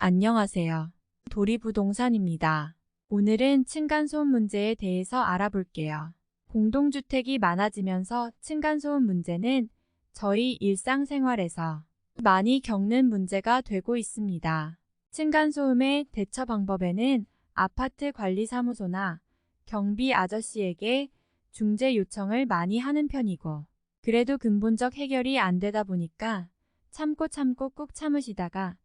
안녕하세요. 도리부동산입니다. 오늘은 층간소음 문제에 대해서 알아볼게요. 공동주택이 많아지면서 층간소음 문제는 저희 일상생활에서 많이 겪는 문제가 되고 있습니다. 층간소음의 대처 방법에는 아파트 관리사무소나 경비 아저씨에게 중재 요청을 많이 하는 편이고, 그래도 근본적 해결이 안 되다 보니까 참고 꾹 참으시다가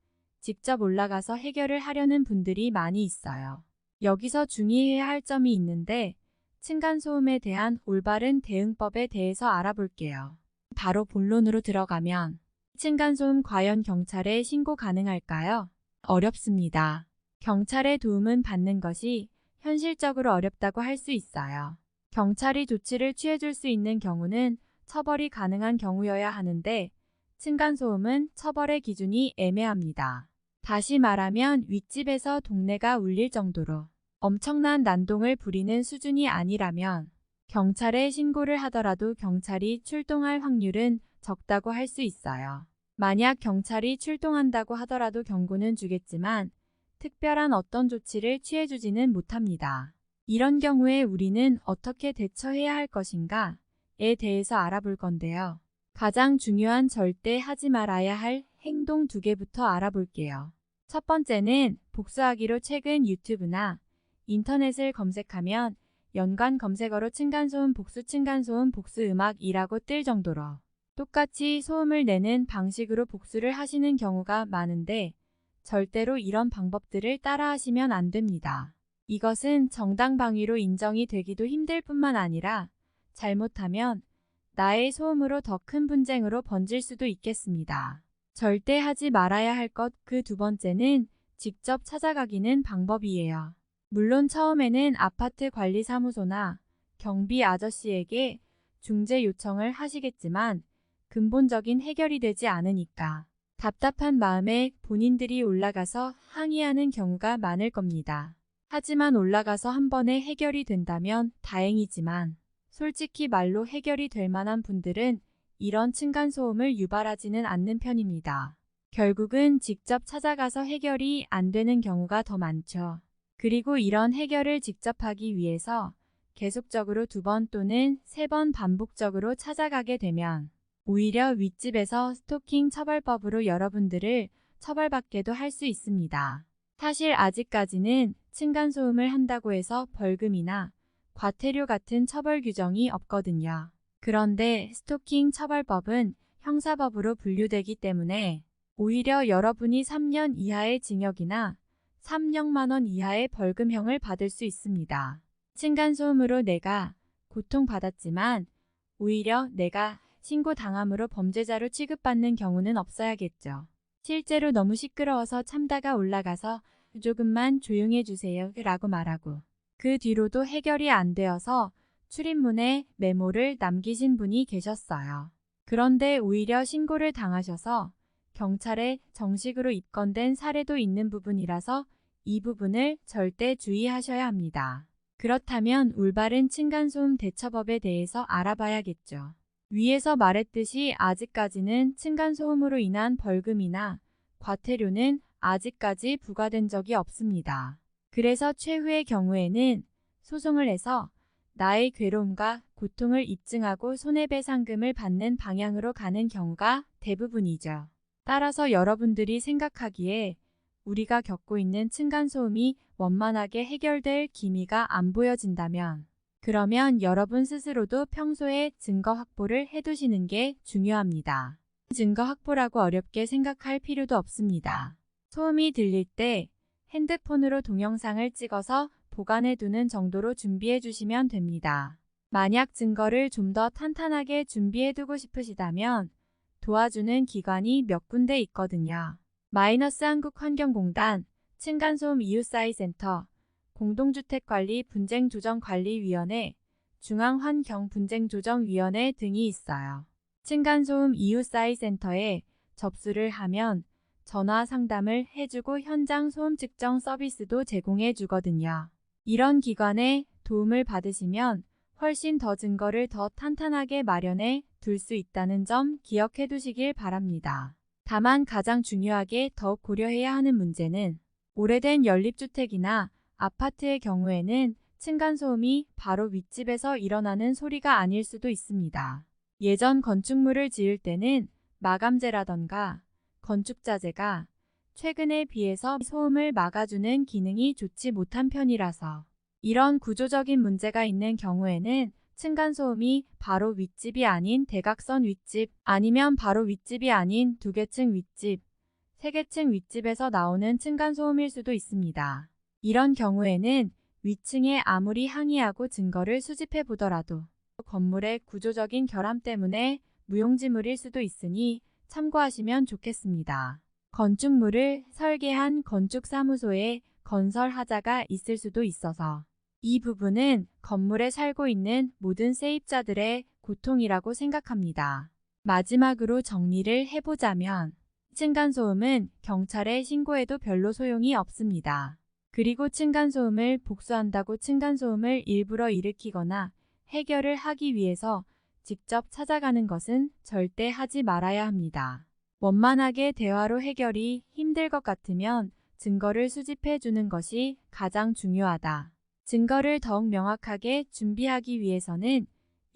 직접 올라가서 해결을 하려는 분들이 많이 있어요. 여기서 주의해야 할 점이 있는데, 층간소음에 대한 올바른 대응법에 대해서 알아볼게요. 바로 본론으로 들어가면, 층간소음 과연 경찰에 신고 가능할까요? 어렵습니다. 경찰의 도움은 받는 것이 현실적으로 어렵다고 할 수 있어요. 경찰이 조치를 취해줄 수 있는 경우는 처벌이 가능한 경우여야 하는데, 층간소음은 처벌의 기준이 애매합니다. 다시 말하면 윗집에서 동네가 울릴 정도로 엄청난 난동을 부리는 수준이 아니라면 경찰에 신고를 하더라도 경찰이 출동할 확률은 적다고 할 수 있어요. 만약 경찰이 출동한다고 하더라도 경고는 주겠지만 특별한 어떤 조치를 취해주지는 못합니다. 이런 경우에 우리는 어떻게 대처해야 할 것인가에 대해서 알아볼 건데요. 가장 중요한 절대 하지 말아야 할 행동 2개부터 알아볼게요. 첫 번째는 복수하기로. 최근 유튜브나 인터넷을 검색하면 연관 검색어로 층간소음 복수, 층간소음 복수 음악이라고 뜰 정도로 똑같이 소음을 내는 방식으로 복수를 하시는 경우가 많은데, 절대로 이런 방법들을 따라하시면 안 됩니다. 이것은 정당방위로 인정이 되기도 힘들 뿐만 아니라 잘못하면 나의 소음으로 더 큰 분쟁으로 번질 수도 있겠습니다. 절대 하지 말아야 할 것 그 2번째는 직접 찾아가기는 방법이에요. 물론 처음에는 아파트 관리사무소나 경비 아저씨에게 중재 요청을 하시겠지만 근본적인 해결이 되지 않으니까 답답한 마음에 본인들이 올라가서 항의하는 경우가 많을 겁니다. 하지만 올라가서 한 번에 해결이 된다면 다행이지만 솔직히 말로 해결이 될 만한 분들은 이런 층간소음을 유발하지는 않는 편입니다. 결국은 직접 찾아가서 해결이 안 되는 경우가 더 많죠. 그리고 이런 해결을 직접 하기 위해서 계속적으로 2번 또는 3번 반복적으로 찾아가게 되면 오히려 윗집에서 스토킹 처벌법으로 여러분들을 처벌받게도 할 수 있습니다. 사실 아직까지는 층간소음을 한다고 해서 벌금이나 과태료 같은 처벌 규정이 없거든요. 그런데 스토킹 처벌법은 형사법으로 분류되기 때문에 오히려 여러분이 3년 이하의 징역이나 300만 원 이하의 벌금형을 받을 수 있습니다. 층간소음으로 내가 고통받았지만 오히려 내가 신고당함으로 범죄자로 취급받는 경우는 없어야겠죠. 실제로 너무 시끄러워서 참다가 올라가서 조금만 조용해 주세요 라고 말하고 그 뒤로도 해결이 안 되어서 출입문에 메모를 남기신 분이 계셨어요. 그런데 오히려 신고를 당하셔서 경찰에 정식으로 입건된 사례도 있는 부분이라서 이 부분을 절대 주의하셔야 합니다. 그렇다면 올바른 층간소음 대처법에 대해서 알아봐야겠죠. 위에서 말했듯이 아직까지는 층간소음으로 인한 벌금이나 과태료는 아직까지 부과된 적이 없습니다. 그래서 최후의 경우에는 소송을 해서 나의 괴로움과 고통을 입증하고 손해배상금을 받는 방향으로 가는 경우가 대부분이죠. 따라서 여러분들이 생각하기에 우리가 겪고 있는 층간소음이 원만하게 해결될 기미가 안 보여진다면, 그러면 여러분 스스로도 평소에 증거 확보를 해두시는 게 중요합니다. 증거 확보라고 어렵게 생각할 필요도 없습니다. 소음이 들릴 때 핸드폰으로 동영상을 찍어서 보관해 두는 정도로 준비해 주시면 됩니다. 만약 증거를 좀 더 탄탄하게 준비해 두고 싶으시다면 도와주는 기관이 몇 군데 있거든요. 한국환경공단, 층간소음 이웃사회센터, 공동주택관리 분쟁조정관리위원회, 중앙환경분쟁조정위원회 등이 있어요. 층간소음 이웃사회센터에 접수를 하면 전화 상담을 해주고 현장 소음 측정 서비스도 제공해 주거든요. 이런 기관의 도움을 받으시면 훨씬 더 증거를 더 탄탄하게 마련해 둘 수 있다는 점 기억해 두시길 바랍니다. 다만 가장 중요하게 더욱 고려해야 하는 문제는 오래된 연립주택이나 아파트의 경우에는 층간소음이 바로 윗집에서 일어나는 소리가 아닐 수도 있습니다. 예전 건축물을 지을 때는 마감재라던가 건축자재가 최근에 비해서 소음을 막아주는 기능이 좋지 못한 편이라서 이런 구조적인 문제가 있는 경우에는 층간소음이 바로 윗집이 아닌 대각선 윗집 아니면 바로 윗집이 아닌 2개층 윗집, 3개층 윗집에서 나오는 층간소음일 수도 있습니다. 이런 경우에는 위층에 아무리 항의하고 증거를 수집해 보더라도 건물의 구조적인 결함 때문에 무용지물일 수도 있으니 참고하시면 좋겠습니다. 건축물을 설계한 건축사무소에 건설하자가 있을 수도 있어서 이 부분은 건물에 살고 있는 모든 세입자들의 고통이라고 생각합니다. 마지막으로 정리를 해보자면 층간소음은 경찰에 신고해도 별로 소용이 없습니다. 그리고 층간소음을 복수한다고 층간소음을 일부러 일으키거나 해결을 하기 위해서 직접 찾아가는 것은 절대 하지 말아야 합니다. 원만하게 대화로 해결이 힘들 것 같으면 증거를 수집해 주는 것이 가장 중요하다. 증거를 더욱 명확하게 준비하기 위해서는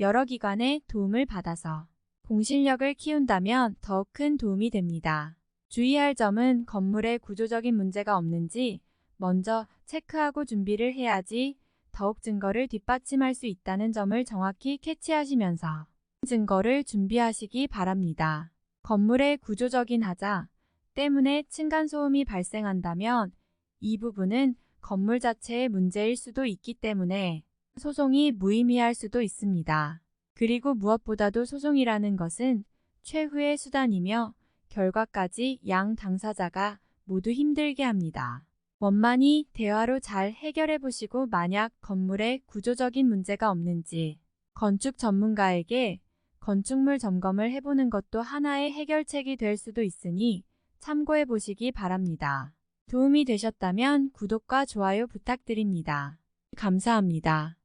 여러 기관의 도움을 받아서 공신력을 키운다면 더욱 큰 도움이 됩니다. 주의할 점은 건물에 구조적인 문제가 없는지 먼저 체크하고 준비를 해야지 더욱 증거를 뒷받침할 수 있다는 점을 정확히 캐치하시면서 증거를 준비하시기 바랍니다. 건물의 구조적인 하자 때문에 층간소음이 발생한다면 이 부분은 건물 자체의 문제일 수도 있기 때문에 소송이 무의미할 수도 있습니다. 그리고 무엇보다도 소송이라는 것은 최후의 수단이며 결과까지 양 당사자가 모두 힘들게 합니다. 원만히 대화로 잘 해결해 보시고 만약 건물에 구조적인 문제가 없는지 건축 전문가에게 건축물 점검을 해보는 것도 하나의 해결책이 될 수도 있으니 참고해 보시기 바랍니다. 도움이 되셨다면 구독과 좋아요 부탁드립니다. 감사합니다.